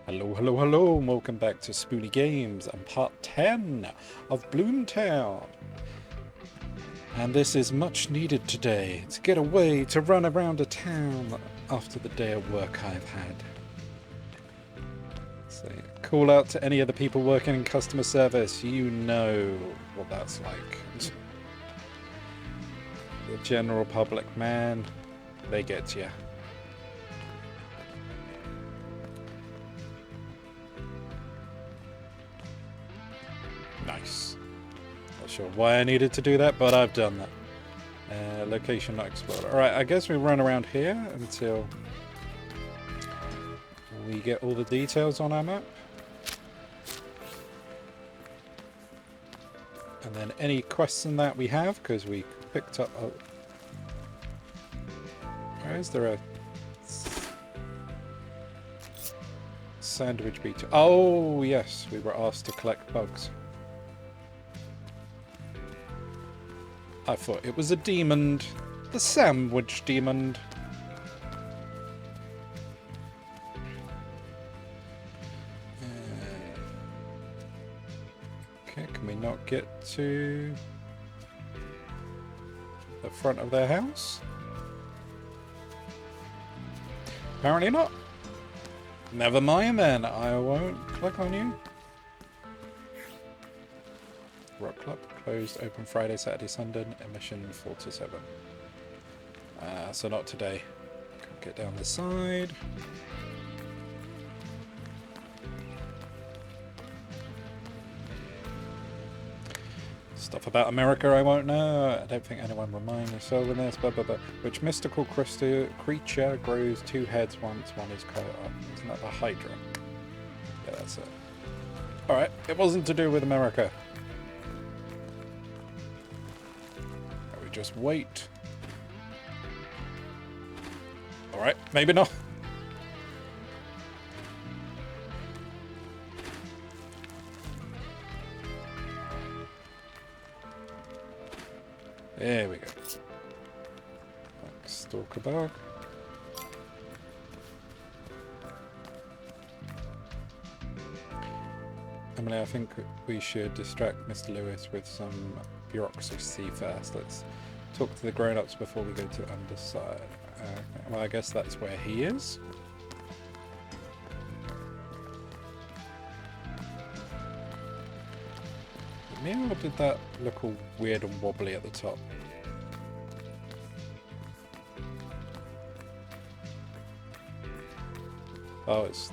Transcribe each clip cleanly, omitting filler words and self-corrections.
Hello, hello, hello, and welcome back to Spoonie Games and part 10 of Bloomtown. And this is much needed today to get away to run around a town after the day of work I've had. So, call out to any of the people working in customer service. You know what that's like. The general public, man, they get you. Nice. Not sure why I needed to do that, but I've done that. Location not explored. Alright, I guess we run around here until we get all the details on our map. And then any question that we have, because we picked up... Where is there a... Sandwich beach? Oh, yes, we were asked to collect bugs. I thought it was a demon. The sandwich demon. Okay, can we not get to the front of their house? Apparently not. Never mind then, I won't click on you. Rock Club closed, open Friday, Saturday, Sunday, emission 4 to 7. So not today. Get down the side. Stuff about America I won't know. I don't think anyone will mind us over this. Blah, blah, blah. Which mystical creature grows 2 heads once one is cut up? Isn't that the Hydra? Yeah, that's it. Alright, it wasn't to do with America. Just wait. Alright, maybe not. There we go. Stalker bug. Emily, I think we should distract Mr. Lewis with some bureaucracy first. Let's talk to the grown-ups before we go to underside. Well, I guess that's where he is. Me, or did that look all weird and wobbly at the top? Oh, it's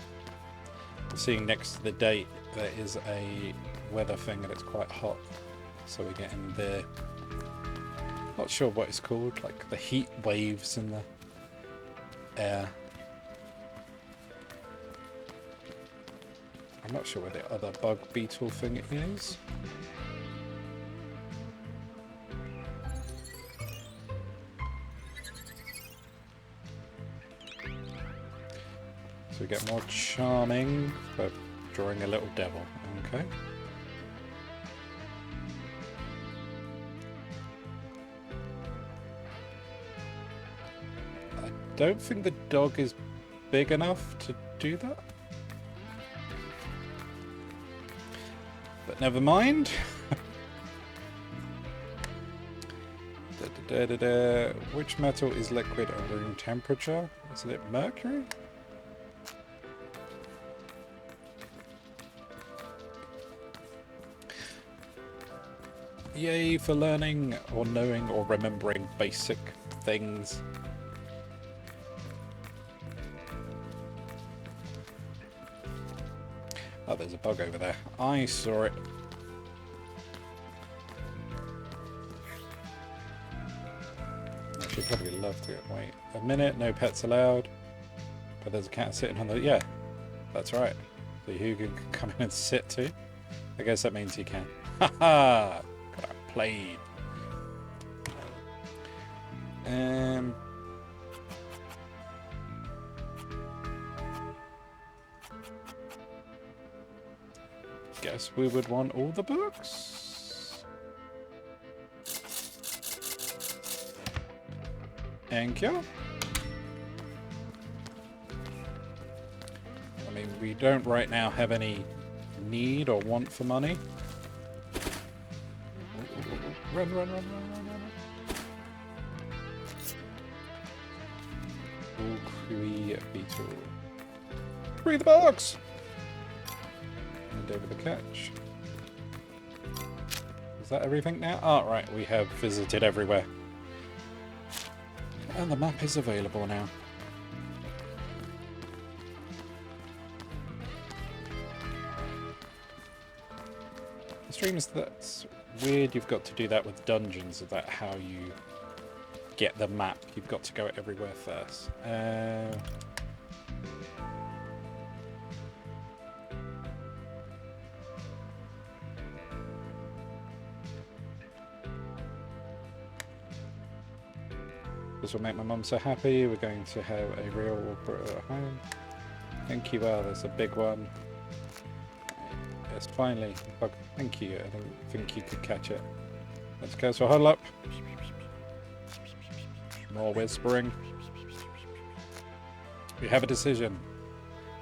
seeing next to the date there is a weather thing and it's quite hot, so we're getting the not sure what it's called, like the heat waves in the air. I'm not sure where the other bug beetle thing is. So we get more charming for drawing a little devil. Okay. I don't think the dog is big enough to do that. But never mind. Which metal is liquid at room temperature? Isn't it mercury? Yay for learning or knowing or remembering basic things. Oh, there's a bug over there. I saw it. I should probably love to wait a minute. No pets allowed. But there's a cat sitting on the... Yeah, that's right. So who can come in and sit too? I guess that means he can. Haha! Got outplayed. Guess we would want all the books. Thank you. I mean, We don't right now have any need or want for money. Run, run, run, run, run, run. Cree beetle. Free the box! And over the catch. Is that everything now? Oh, right, we have visited everywhere. And the map is available now. The streams, that's weird. You've got to do that with dungeons. Is that how you get the map? You've got to go everywhere first. This will make my mum so happy. We're going to have a real home. Thank you. Well, there's a big one. Yes, finally. Thank you. I don't think you could catch it. Let's go. So huddle up. More whispering. We have a decision.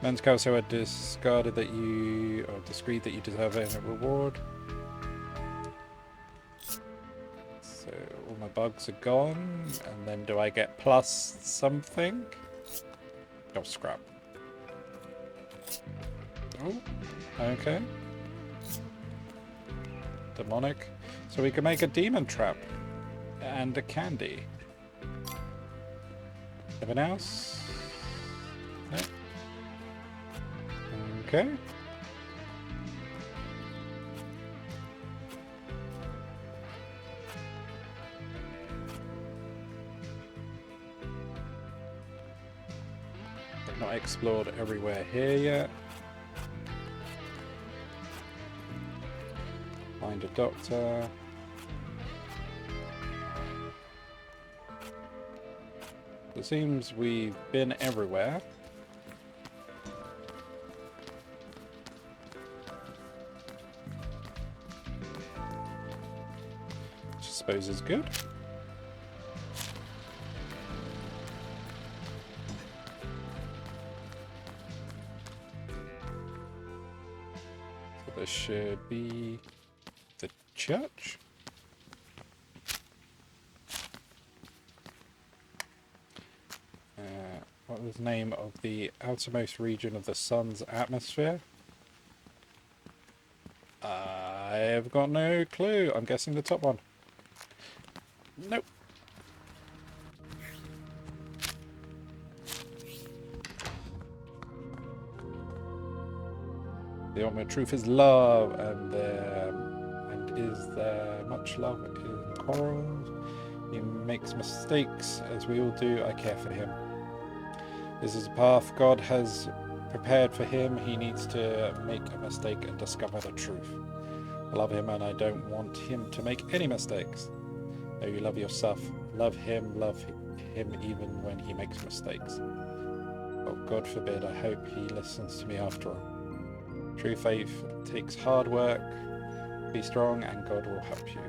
Men's Kelso had discarded that you, or disagreed that you deserve a reward. So all my bugs are gone, and then do I get plus something? Oh, scrap. Oh, okay. Demonic. So we can make a demon trap and a candy. Anything else? No. Okay. I've not explored everywhere here yet. Find a doctor. It seems we've been everywhere. Which I suppose is good. So this should be the church. What was the name of the outermost region of the sun's atmosphere? I've got no clue. I'm guessing the top one. Nope. The ultimate truth is love, and is there much love in corals? He makes mistakes, as we all do. I care for him. This is a path God has prepared for him. He needs to make a mistake and discover the truth. I love him, and I don't want him to make any mistakes. Though you love yourself, love him even when he makes mistakes. But God forbid, I hope he listens to me after all. True faith takes hard work. Be strong, and God will help you.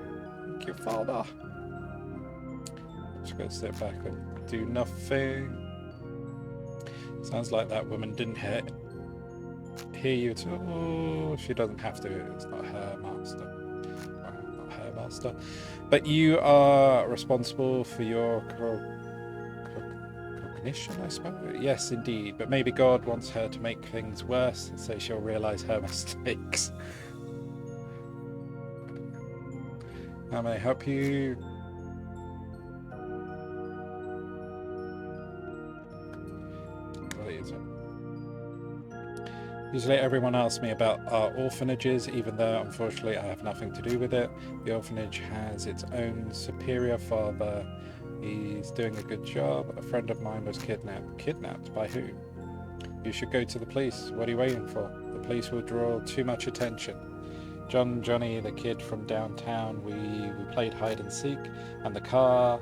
Thank you, Father. Just gonna sit back and do nothing. Sounds like that woman didn't hear you at all. She doesn't have to. It's not her master. Well, not her master. But you are responsible for your cognition, I suppose. Yes, indeed. But maybe God wants her to make things worse, so she'll realize her mistakes. How may I help you? Usually everyone asks me about our orphanages, even though unfortunately I have nothing to do with it. The orphanage has its own superior father. He's doing a good job. A friend of mine was kidnapped. Kidnapped? By who? You should go to the police. What are you waiting for? The police will draw too much attention. Johnny, the kid from downtown, we played hide and seek, and the car,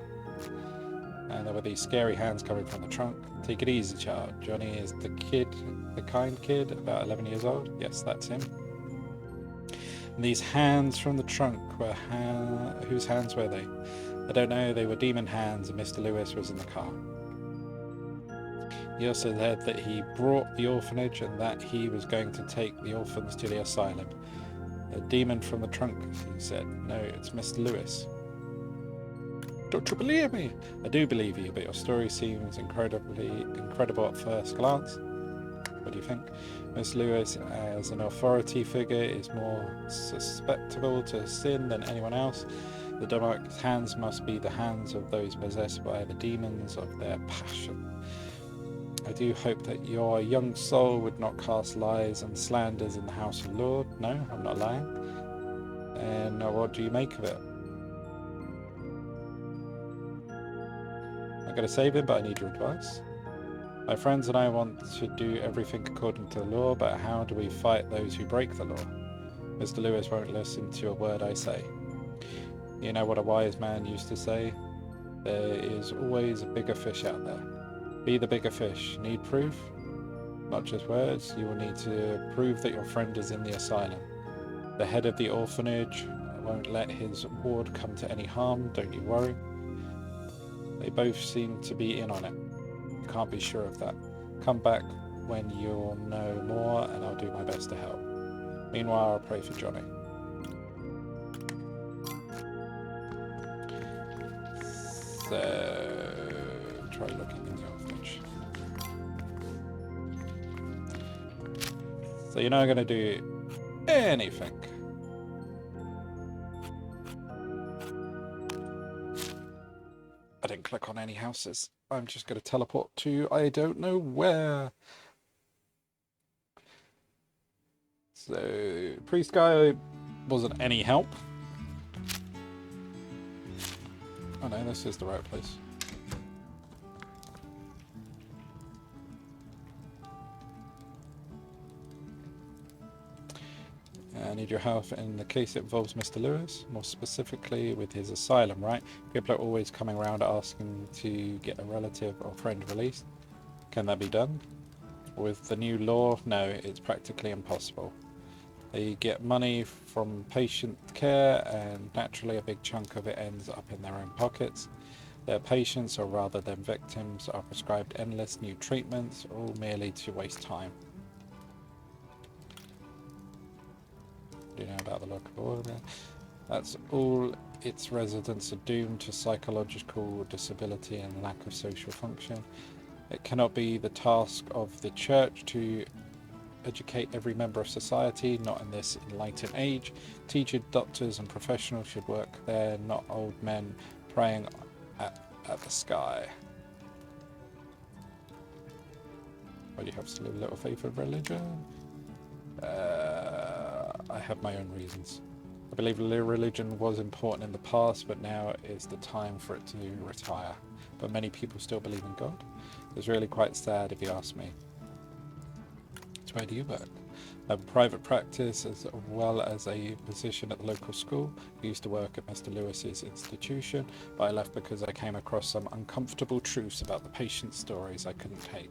and there were these scary hands coming from the trunk. Take it easy, child. Johnny is the kid, the kind kid, about 11 years old. Yes, that's him. And these hands from the trunk were whose hands were they? I don't know. They were demon hands, and Mr. Lewis was in the car. He also said that he brought the orphanage and that he was going to take the orphans to the asylum. A demon from the trunk, he said. No, it's Mr. Lewis. Don't you believe me? I do believe you, but your story seems incredible at first glance. What do you think? Miss Lewis, as an authority figure, is more susceptible to sin than anyone else. The demonic hands must be the hands of those possessed by the demons of their passion. I do hope that your young soul would not cast lies and slanders in the house of Lord. No, I'm not lying. And what do you make of it? I'm going to save him, but I need your advice. My friends and I want to do everything according to the law, but how do we fight those who break the law? Mr. Lewis won't listen to a word I say. You know what a wise man used to say? There is always a bigger fish out there. Be the bigger fish. Need proof? Not just words. You will need to prove that your friend is in the asylum. The head of the orphanage won't let his ward come to any harm, don't you worry. They both seem to be in on it. Can't be sure of that. Come back when you'll know more and I'll do my best to help. Meanwhile, I'll pray for Johnny. So, try looking in the orphanage. So you're not going to do anything. I didn't click on any houses. I'm just going to teleport to I don't know where. So, priest guy wasn't any help. Oh no, this is the right place. I need your help in the case it involves Mr. Lewis, more specifically with his asylum, right? People are always coming around asking to get a relative or friend released. Can that be done? With the new law, no, it's practically impossible. They get money from patient care and naturally a big chunk of it ends up in their own pockets. Their patients, or rather their victims, are prescribed endless new treatments, all merely to waste time. Do you know about the local order? That's all. Its residents are doomed to psychological disability and lack of social function. It cannot be the task of the church to educate every member of society, not in this enlightened age. Teachers, doctors and professionals should work there, not old men praying at the sky. Well, you have still a little faith in religion? I have my own reasons. I believe religion was important in the past, but now is the time for it to retire. But many people still believe in God. It's really quite sad if you ask me. So where do you work? I have a private practice as well as a position at the local school. I used to work at Mr. Lewis's institution, but I left because I came across some uncomfortable truths about the patient stories I couldn't take.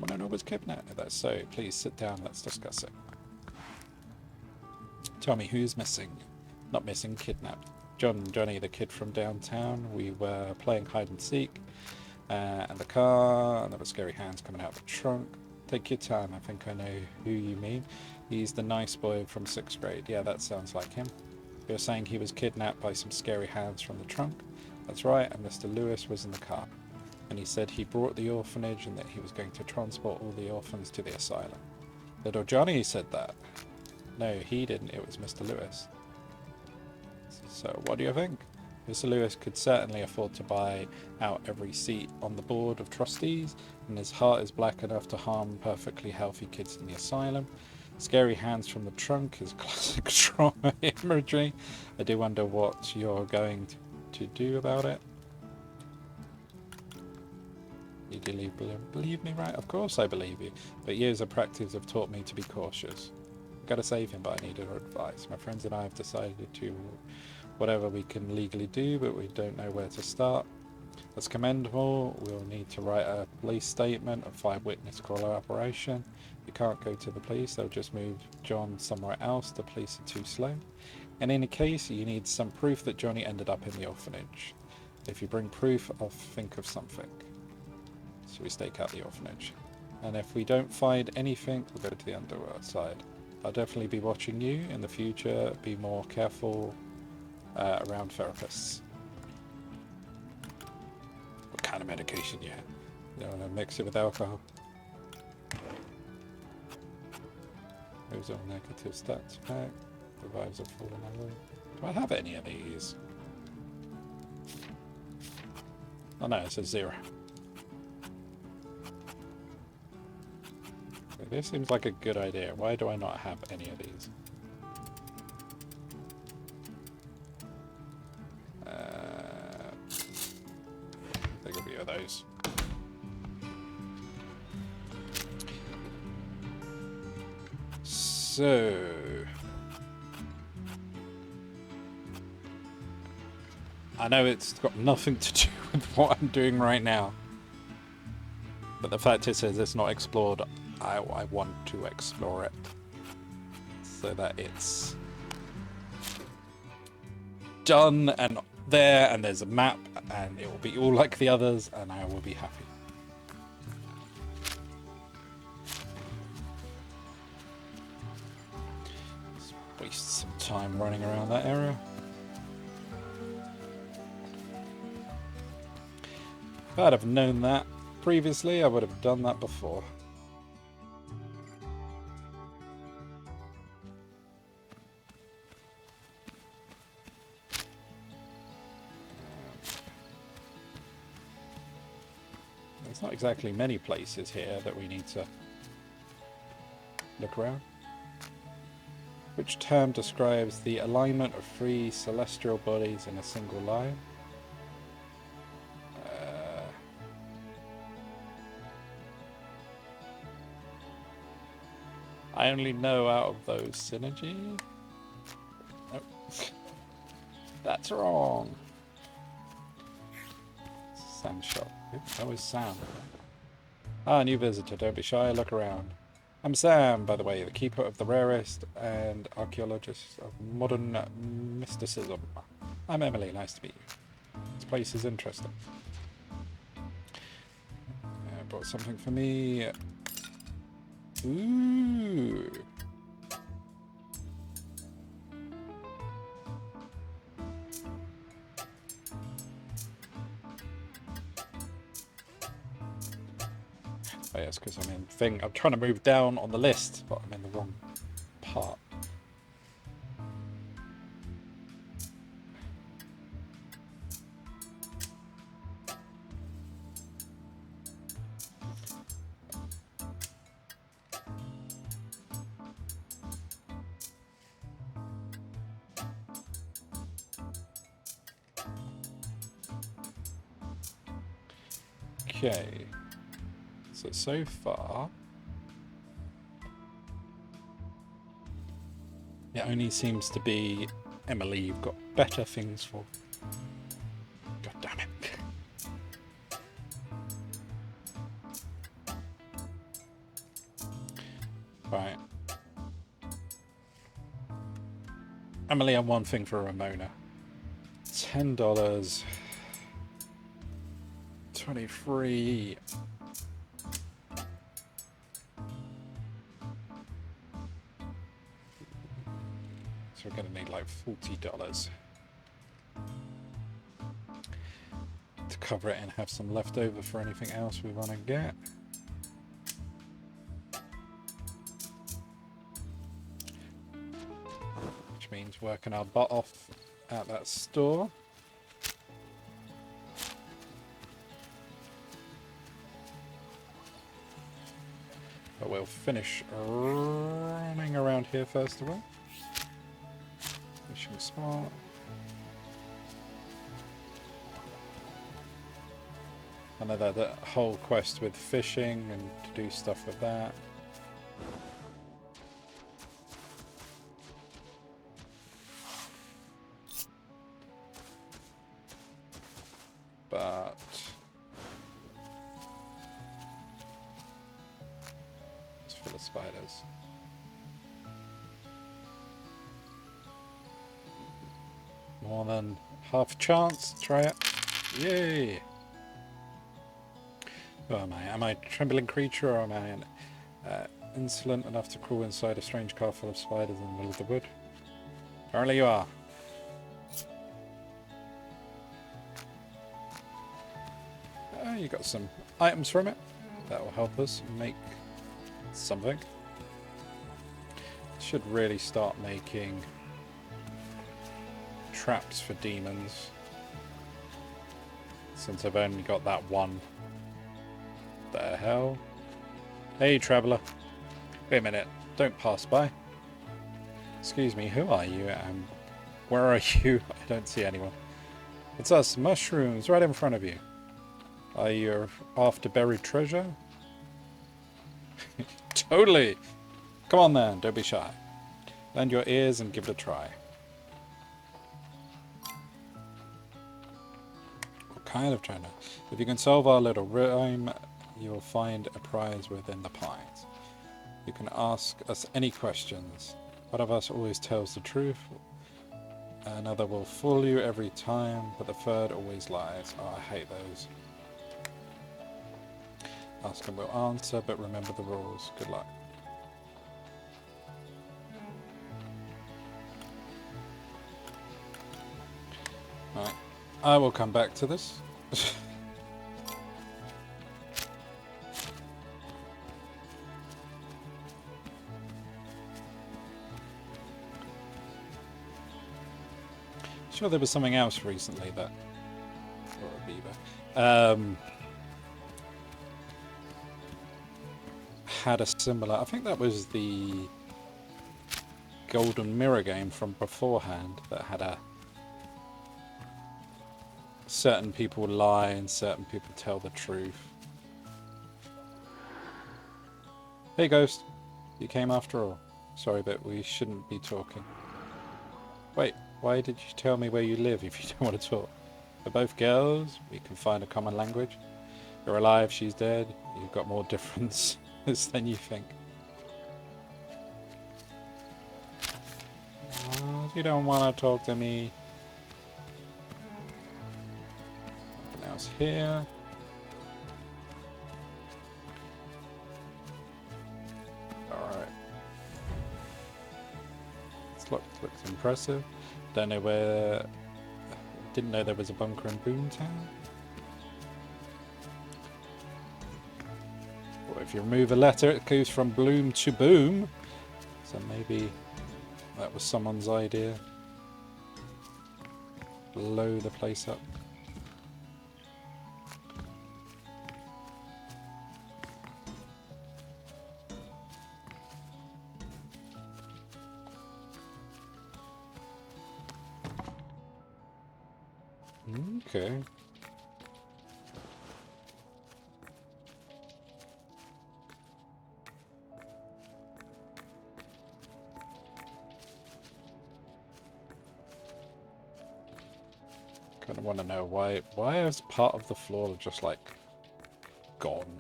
Someone was kidnapped. If that's so, please sit down, let's discuss it. Tell me, who's missing? Not missing, kidnapped. Johnny, the kid from downtown. We were playing hide and seek, and the car, and there were scary hands coming out of the trunk. Take your time, I think I know who you mean. He's the nice boy from 6th grade. Yeah, that sounds like him. You're saying he was kidnapped by some scary hands from the trunk? That's right, and Mr. Lewis was in the car. And he said he brought the orphanage and that he was going to transport all the orphans to the asylum. Little Johnny said that. No, he didn't. It was Mr. Lewis. So what do you think? Mr. Lewis could certainly afford to buy out every seat on the board of trustees, and his heart is black enough to harm perfectly healthy kids in the asylum. Scary hands from the trunk is classic trauma imagery. I do wonder what you're going to do about it. You believe me, right? Of course I believe you, but years of practice have taught me to be cautious. I've got to save him, but I need your advice. My friends and I have decided to whatever we can legally do, but we don't know where to start. That's commendable. We'll need to write a police statement, a 5-witness collaboration. You can't go to the police, they'll just move John somewhere else. The police are too slow. In any case, you need some proof that Johnny ended up in the orphanage. If you bring proof, I'll think of something. So we stake out the orphanage. And if we don't find anything, we'll go to the underworld side. I'll definitely be watching you in the future. Be more careful around therapists. What kind of medication you have? You don't want to mix it with alcohol. Moves all negative stats back. Revives a fallen ally. Do I have any of these? Oh no, it says 0. Okay, this seems like a good idea. Why do I not have any of these? There could be of those. So... I know it's got nothing to do with what I'm doing right now. But the fact is, it's not explored. I want to explore it. So that it's done and there, and there's a map, and it will be all like the others, and I will be happy. Let's waste some time running around that area. If I'd have known that previously, I would have done that before. There's not exactly many places here that we need to look around. Which term describes the alignment of 3 celestial bodies in a single line? I only know out of those synergy. Nope. That's wrong. Sam shop. That was Sam. Ah, new visitor. Don't be shy. Look around. I'm Sam, by the way, the keeper of the rarest and archaeologist of modern mysticism. I'm Emily. Nice to meet you. This place is interesting. I brought something for me. Ooh. Oh yes, because I'm in thing. I'm trying to move down on the list, but I'm in the wrong part. Okay, so far it only seems to be Emily you've got better things for. God damn it. Right. Emily, I'm one thing for Ramona. $10. 23. So we're gonna need like $40 to cover it and have some left over for anything else we want to get. Which means working our butt off at that store. But we'll finish running around here first of all. Fishing spot. I know that whole quest with fishing and to do stuff with that. But it's full of spiders. More than half a chance. Try it. Yay! Who am I? Am I a trembling creature, or am I insolent enough to crawl inside a strange car full of spiders in the middle of the wood? Apparently you are. You got some items from it. That will help us make something. Should really start making traps for demons, since I've only got that one. The hell? Hey, traveller. Wait a minute. Don't pass by. Excuse me, who are you? Where are you? I don't see anyone. It's us, mushrooms, right in front of you. Are you after buried treasure? Totally! Come on then, don't be shy. Lend your ears and give it a try. What kind of treasure? If you can solve our little rhyme, you will find a prize within the pines. You can ask us any questions. One of us always tells the truth. Another will fool you every time, but the third always lies. Oh, I hate those. Ask and we'll answer, but remember the rules. Good luck. Right. I will come back to this. Sure, there was something else recently that, or a beaver, had a similar. I think that was the Golden Mirror game from beforehand that had a certain people lie and certain people tell the truth. Hey, Ghost, you came after all. Sorry, but we shouldn't be talking. Wait. Why did you tell me where you live if you don't want to talk? We're both girls. We can find a common language. You're alive, she's dead. You've got more differences than you think. Oh, you don't want to talk to me. Nothing else here. Alright. This looks impressive. Don't know where. Didn't know there was a bunker in Bloomtown. Well, if you remove a letter, it goes from bloom to boom. So maybe that was someone's idea. Blow the place up. Okay. Kind of want to know why is part of the floor just like gone?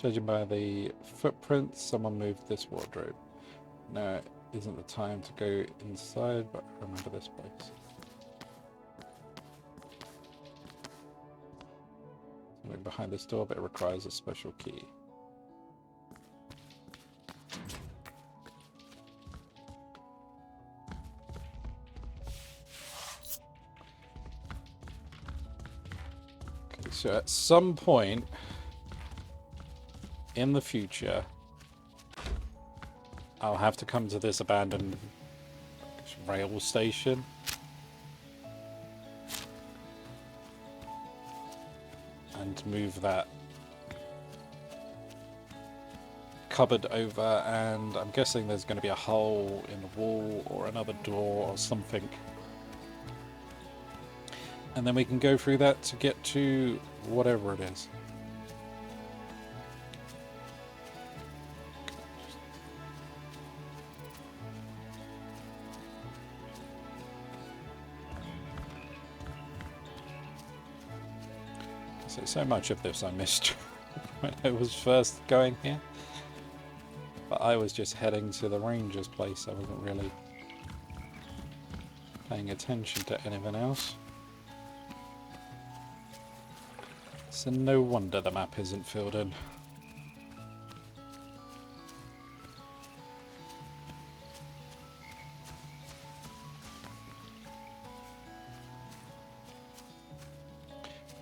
Judging by the footprints, someone moved this wardrobe. No, it isn't the time to go inside, but remember this place. Something behind this door, but it requires a special key. Okay, so at some point in the future, I'll have to come to this abandoned rail station. And move that cupboard over, and I'm guessing there's going to be a hole in the wall or another door or something. And then we can go through that to get to whatever it is. So much of this I missed when I was first going here. But I was just heading to the ranger's place. I wasn't really paying attention to anything else. So no wonder the map isn't filled in.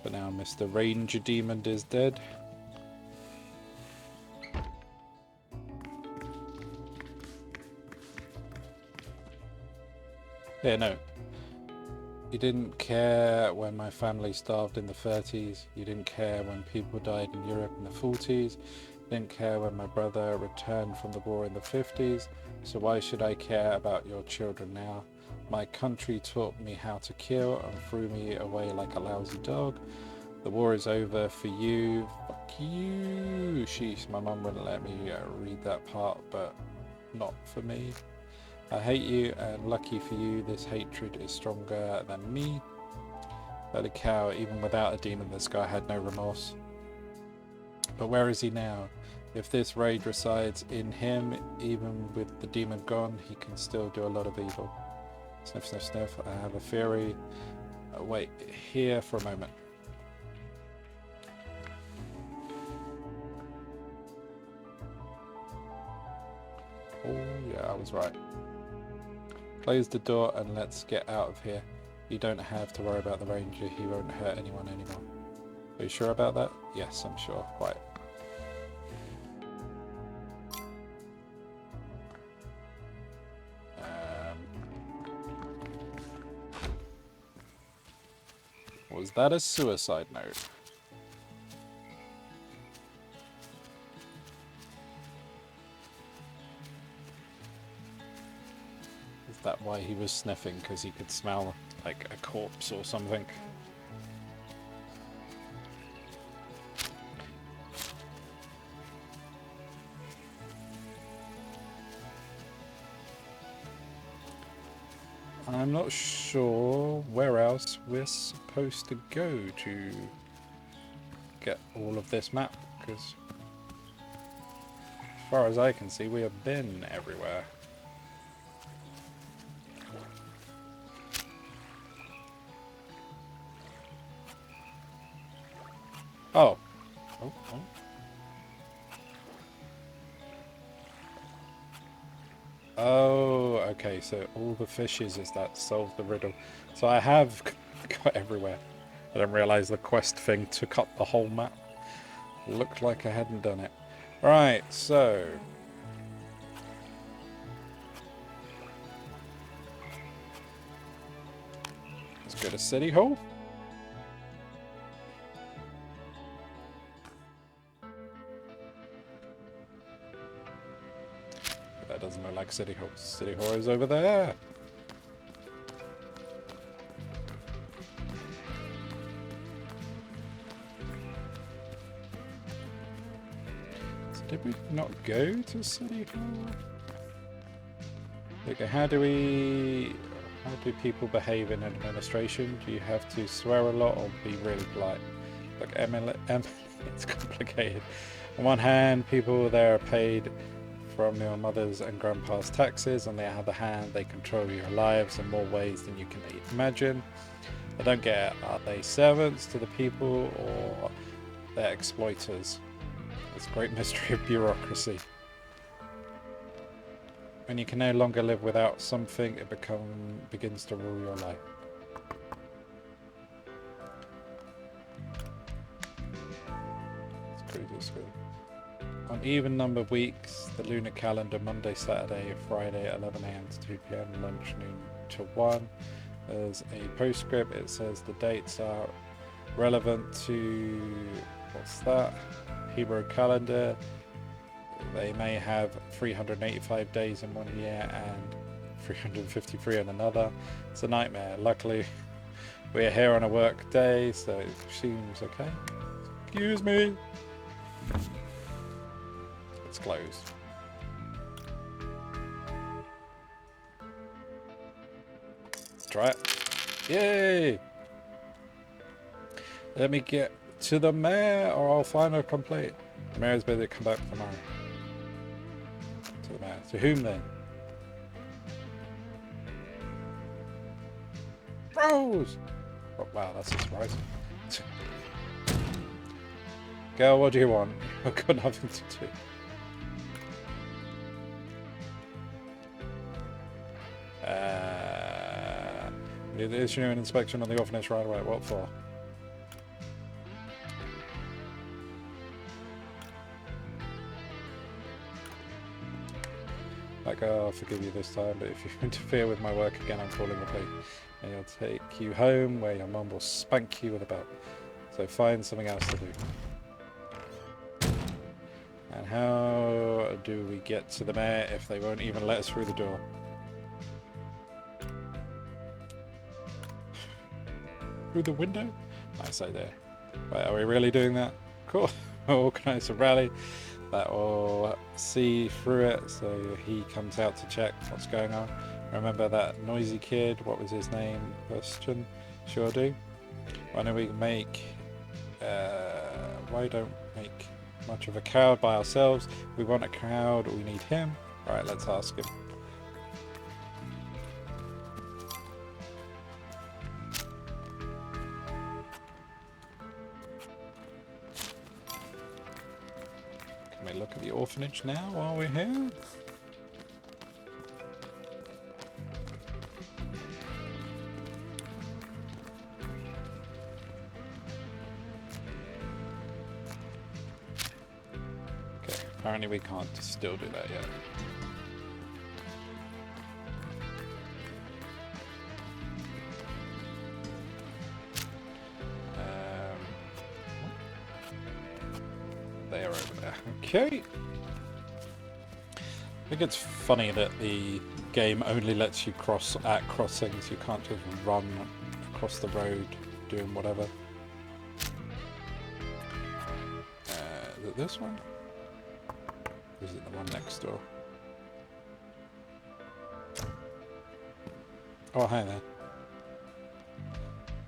But now Mr. Ranger Demon is dead. Yeah, no. You didn't care when my family starved in the 30s. You didn't care when people died in Europe in the 40s. You didn't care when my brother returned from the war in the 50s. So why should I care about your children now? My country taught me how to kill and threw me away like a lousy dog. The war is over for you. Fuck you. Sheesh, my mum wouldn't let me read that part, but not for me. I hate you, and lucky for you, this hatred is stronger than me. Holy cow, even without a demon, this guy had no remorse. But where is he now? If this rage resides in him, even with the demon gone, he can still do a lot of evil. Sniff, sniff, sniff. I have a theory. Wait here for a moment. Oh yeah, I was right. Close the door and let's get out of here. You don't have to worry about the ranger. He won't hurt anyone anymore. Are you sure about that? Yes, I'm sure. Right. Was that a suicide note? Is that why he was sniffing? Because he could smell like a corpse or something? I'm not sure where else we're supposed to go to get all of this map, because as far as I can see, we have been everywhere. Oh. Oh, oh. Oh, okay, so all the fishes is that solve the riddle. So I have got everywhere. I didn't realise the quest thing took up the whole map. Looked like I hadn't done it. Right, so... let's go to City Hall. That doesn't look like City Hall. City Hall is over there. So did we not go to City Hall? Okay, how do people behave in administration? Do you have to swear a lot or be really polite? Like Emily, it's complicated. On one hand, people there are paid from your mother's and grandpa's taxes. On the other hand, they control your lives in more ways than you can imagine. I don't get it. Are they servants to the people or they're exploiters? It's a great mystery of bureaucracy. When you can no longer live without something, it begins to rule your life. It's crazy. On even numbered weeks, the lunar calendar, Monday, Saturday, Friday, 11 AM to 2 PM, lunch, noon to 1. There's a postscript. It says the dates are relevant to, what's that? Hebrew calendar. They may have 385 days in one year and 353 in another. It's a nightmare. Luckily, we're here on a work day, so it seems okay. Excuse me. It's closed. Let's try it. Yay! Let me get to the mayor or I'll find a complaint. The mayor's better come back tomorrow. To the mayor. To whom then? Rose! Oh, wow, that's a surprise. Girl, what do you want? I've got nothing to do. Need to issue an inspection on the orphanage right away. What for? Like, oh, I'll forgive you this time, but if you interfere with my work again, I'm calling the police. And he'll take you home where your mum will spank you with a belt. So find something else to do. And how do we get to the mayor if they won't even let us through the door? Through the window? Nice idea. Wait, are we really doing that? Cool. We'll organise a rally that will see through it, so he comes out to check what's going on. Remember that noisy kid? What was his name? Question. Sure do. Why don't we make... why don't make much of a crowd by ourselves? We want a crowd, we need him. Alright, let's ask him. Can we look at the orphanage now while we're here? Apparently we can't still do that yet. They are over there. Okay. I think it's funny that the game only lets you cross at crossings. You can't just run across the road doing whatever. Is it this one? Or is it the one next door? Oh, hi there.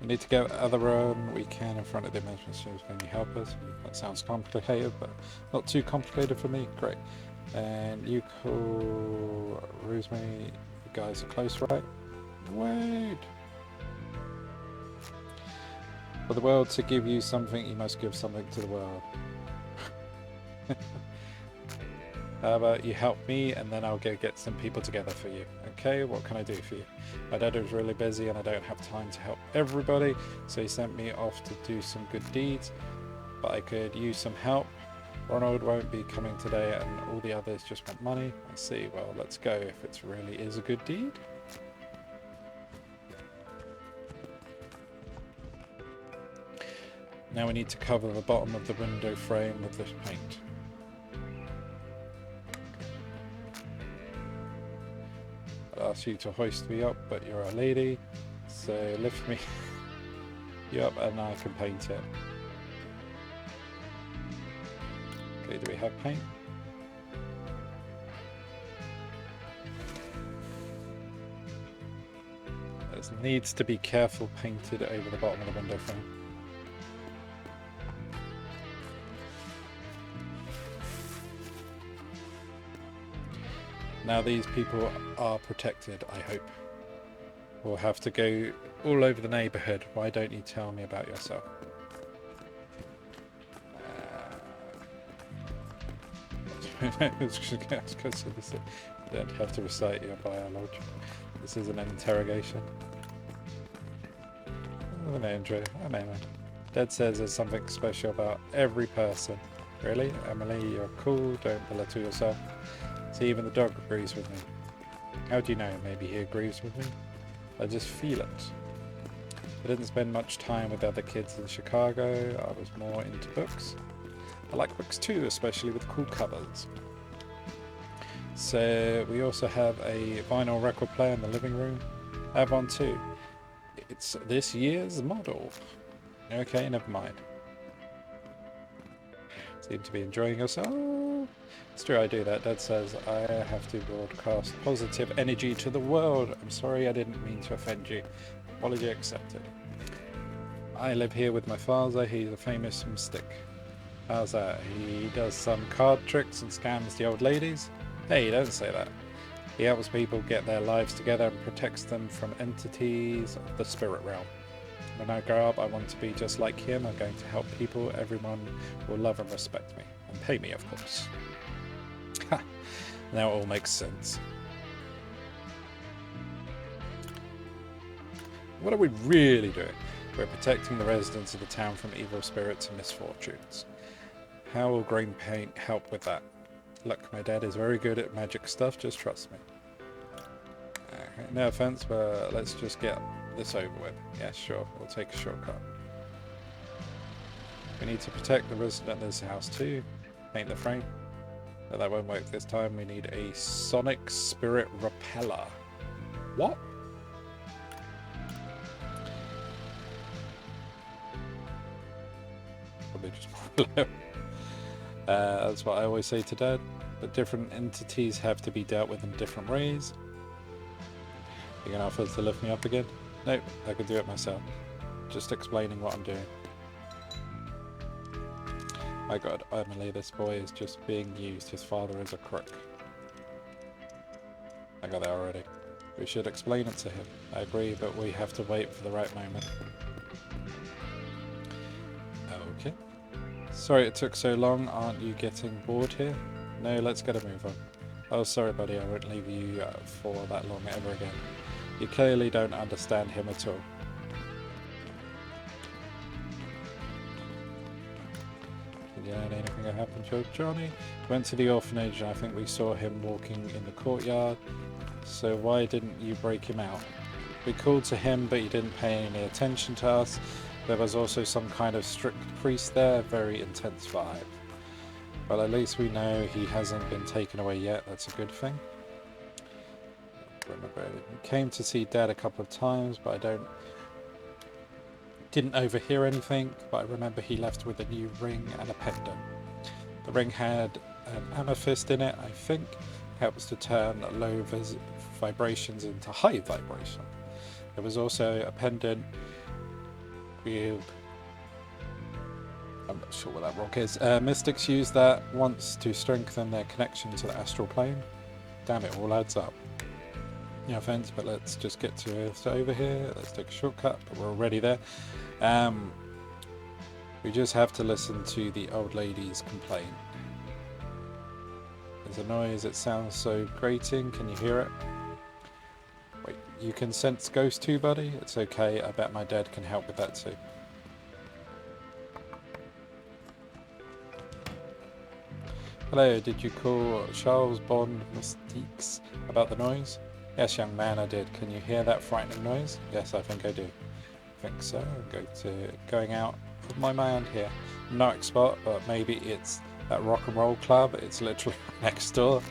We need to get other room we can in front of the administration. Can you help us? That sounds complicated, but not too complicated for me. Great. And you call Rosemary. You guys are close, right? Wait. For the world to give you something, you must give something to the world. How about you help me and then I'll go get some people together for you. Okay, what can I do for you? My dad is really busy and I don't have time to help everybody, so he sent me off to do some good deeds, but I could use some help. Ronald won't be coming today and all the others just want money. I see, well, let's go if it really is a good deed. Now we need to cover the bottom of the window frame with this paint. I'll ask you to hoist me up, but you're a lady, so lift me you up and I can paint it. Okay, do we have paint? This needs to be careful painted over the bottom of the window frame. Now these people are protected, I hope. We'll have to go all over the neighbourhood. Why don't you tell me about yourself? You don't have to recite your biology. This isn't an interrogation. Oh, name, Drew. Oh, name it. Dad says there's something special about every person. Really? Emily, you're cool. Don't belittle yourself. See, even the dog agrees with me. How do you know? Maybe he agrees with me? I just feel it. I didn't spend much time with other kids in Chicago. I was more into books. I like books too, especially with cool covers. So we also have a vinyl record player in the living room. I have one too. It's this year's model. Okay, never mind. Seem to be enjoying yourself. It's true, I do that. Dad says I have to broadcast positive energy to the world. I'm sorry, I didn't mean to offend you. Apology accepted. I live here with my father. He's a famous mystic. How's that? He does some card tricks and scams the old ladies? Hey, don't say that. He helps people get their lives together and protects them from entities of the spirit realm. When I grow up, I want to be just like him. I'm going to help people. Everyone will love and respect me. And pay me, of course. Ha! Now it all makes sense. What are we really doing? We're protecting the residents of the town from evil spirits and misfortunes. How will green paint help with that? Look, my dad is very good at magic stuff, just trust me. No offense, but let's just get this over with. Yeah, sure, we'll take a shortcut. We need to protect the resident of this house too. Paint the frame. No, that won't work this time. We need a sonic spirit repeller. What? Probably just below. That's what I always say to Dad. But different entities have to be dealt with in different ways. You're gonna offer to lift me up again? Nope, I can do it myself. Just explaining what I'm doing. My god, Emily, this boy is just being used. His father is a crook. I got that already. We should explain it to him. I agree, but we have to wait for the right moment. Okay. Sorry it took so long. Aren't you getting bored here? No, let's get a move on. Oh, sorry buddy, I won't leave you for that long ever again. You clearly don't understand him at all. Did you know anything that happened to Johnny? Went to the orphanage and I think we saw him walking in the courtyard. So why didn't you break him out? We called to him, but he didn't pay any attention to us. There was also some kind of strict priest there, very intense vibe. Well, at least we know he hasn't been taken away yet. That's a good thing. Remember, he came to see Dad a couple of times, but didn't overhear anything. But I remember he left with a new ring and a pendant. The ring had an amethyst in it, I think. Helps to turn low vibrations into high vibration. There was also a pendant with, I'm not sure what that rock is. Mystics use that once to strengthen their connection to the astral plane. Damn, it all adds up. No offense, but let's just get to it over here. Let's take a shortcut, but we're already there. We just have to listen to the old ladies complain. There's a noise, it sounds so grating. Can you hear it? Wait, you can sense ghosts too, buddy? It's okay, I bet my dad can help with that too. Hello, did you call Charles Bond Mystiques about the noise? Yes, young man, I did. Can you hear that frightening noise? Yes, I think I do. I think so. I'm going out of my mind here. I'm not expert, but maybe it's that rock and roll club. It's literally next door.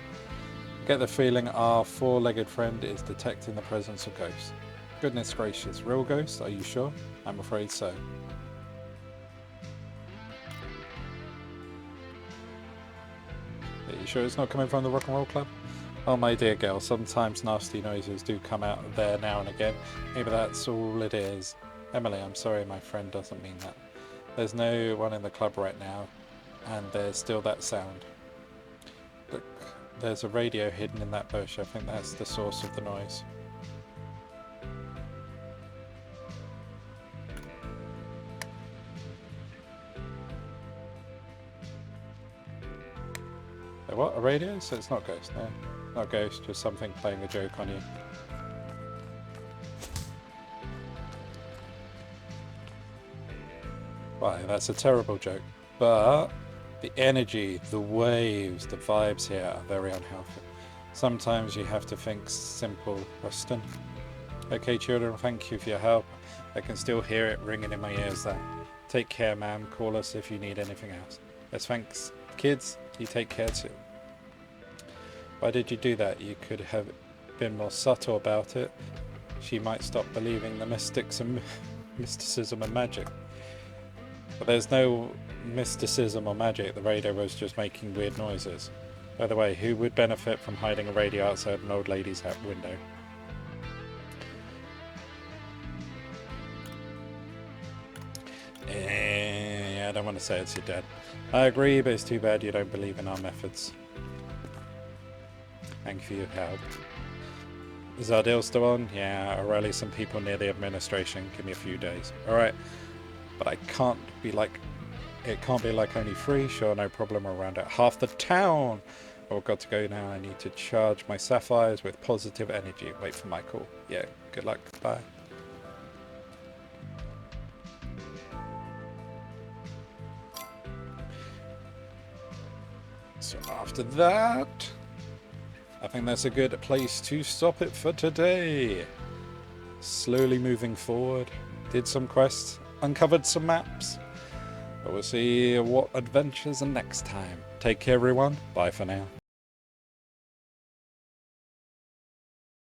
I get the feeling our four-legged friend is detecting the presence of ghosts. Goodness gracious, real ghosts? Are you sure? I'm afraid so. Are you sure it's not coming from the rock and roll club? Oh my dear girl, sometimes nasty noises do come out there now and again. Maybe that's all it is. Emily, I'm sorry, my friend doesn't mean that. There's no one in the club right now, and there's still that sound. Look, there's a radio hidden in that bush. I think that's the source of the noise. What? A radio? So it's not Ghost, no. Not Ghost, just something playing a joke on you. Why, that's a terrible joke. But the energy, the waves, the vibes here are very unhealthy. Sometimes you have to think simple, Rustin. Okay, children, thank you for your help. I can still hear it ringing in my ears there. Take care, ma'am. Call us if you need anything else. Yes, thanks. Kids, you take care too. Why did you do that? You could have been more subtle about it. She might stop believing the mysticism and magic. But there's no mysticism or magic. The radio was just making weird noises. By the way, who would benefit from hiding a radio outside an old lady's window? I don't want to say it's your dad. I agree, but it's too bad you don't believe in our methods. Thank you for your help. Is our deal still on? Yeah, I'll rally some people near the administration. Give me a few days. Alright. But I can't be like... It can't be like only 3. Sure, no problem. Around at half the town. Oh, I've got to go now. I need to charge my sapphires with positive energy. Wait for my call. Yeah, good luck. Bye. So after that, I think that's a good place to stop it for today. Slowly moving forward. Did some quests. Uncovered some maps. But we'll see what adventures are next time. Take care, everyone. Bye for now.